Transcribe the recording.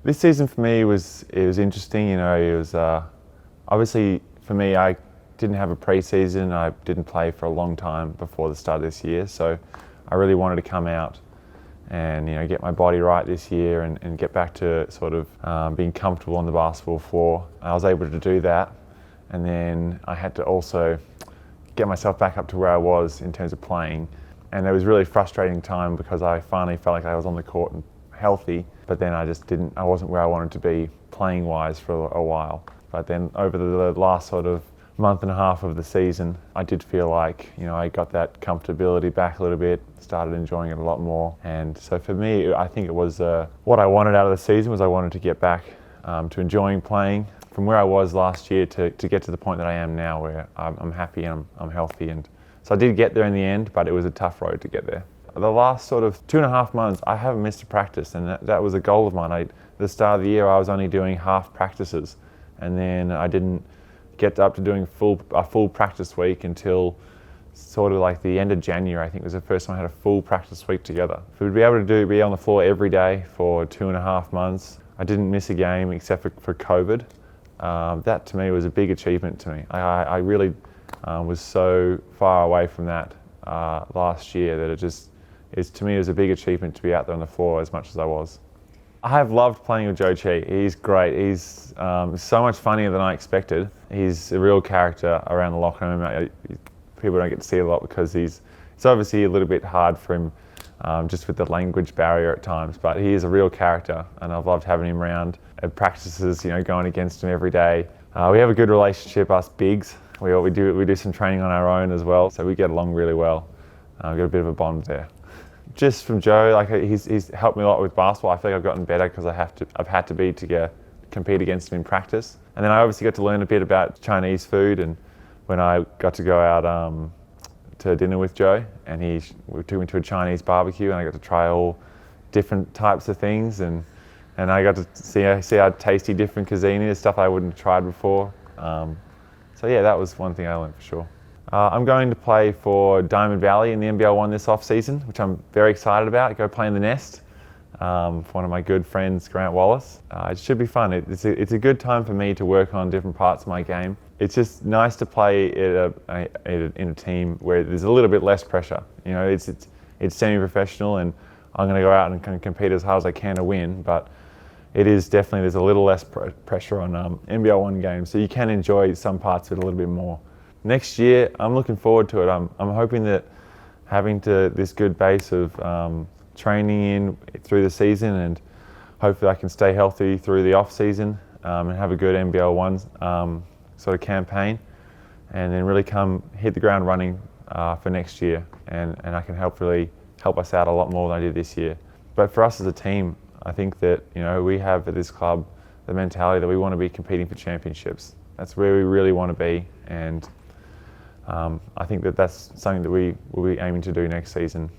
This season for me was interesting. You know, it was obviously for me. I didn't have a pre-season. I didn't play for a long time before the start of this year, so I really wanted to come out and get my body right this year and get back to sort of being comfortable on the basketball floor. I was able to do that, and then I had to also get myself back up to where I was in terms of playing. And it was a really frustrating time because I finally felt like I was on the court and healthy, but then I wasn't where I wanted to be playing wise for a while. But then over the last sort of month and a half of the season, I did feel like I got that comfortability back a little bit, started enjoying it a lot more. And so for me, I think it was what I wanted out of the season was I wanted to get back to enjoying playing from where I was last year to get to the point that I am now, where I'm happy and I'm healthy. And so I did get there in the end, but it was a tough road to get there. The last sort of 2.5 months, I haven't missed a practice, and that was a goal of mine. At the start of the year, I was only doing half practices, and then I didn't get up to doing a full practice week until sort of like the end of January. I think was the first time I had a full practice week together. For to be able to be on the floor every day for 2.5 months, I didn't miss a game except for COVID. That to me was a big achievement to me. I really was so far away from that last year that to me it was a big achievement to be out there on the floor as much as I was. I have loved playing with Joe Chi. He's great. He's so much funnier than I expected. He's a real character around the locker room. People don't get to see a lot because it's obviously a little bit hard for him just with the language barrier at times, but he is a real character, and I've loved having him around at practices, going against him every day. We have a good relationship, us bigs. We do some training on our own as well, so we get along really well. We've got a bit of a bond there. Just from Joe, like he's helped me a lot with basketball. I feel like I've gotten better because I've had to be to compete against him in practice. And then I obviously got to learn a bit about Chinese food, and when I got to go out to dinner with Joe, and we took me to a Chinese barbecue, and I got to try all different types of things, and I got to see how tasty different cuisine is, stuff I wouldn't have tried before. So yeah, that was one thing I learned for sure. I'm going to play for Diamond Valley in the NBL 1 this off-season, which I'm very excited about. Go play in the Nest for one of my good friends, Grant Wallace. It should be fun. It's a good time for me to work on different parts of my game. It's just nice to play in a team where there's a little bit less pressure. It's semi-professional, and I'm going to go out and kind of compete as hard as I can to win, but it is definitely, there's a little less pressure on NBL 1 games, so you can enjoy some parts of it a little bit more. Next year, I'm looking forward to it. I'm hoping that having this good base of training in through the season, and hopefully I can stay healthy through the off season and have a good NBL 1 sort of campaign, and then really hit the ground running for next year, and I can really help us out a lot more than I did this year. But for us as a team, I think that we have at this club the mentality that we want to be competing for championships. That's where we really want to be, and I think that that's something that we will be aiming to do next season.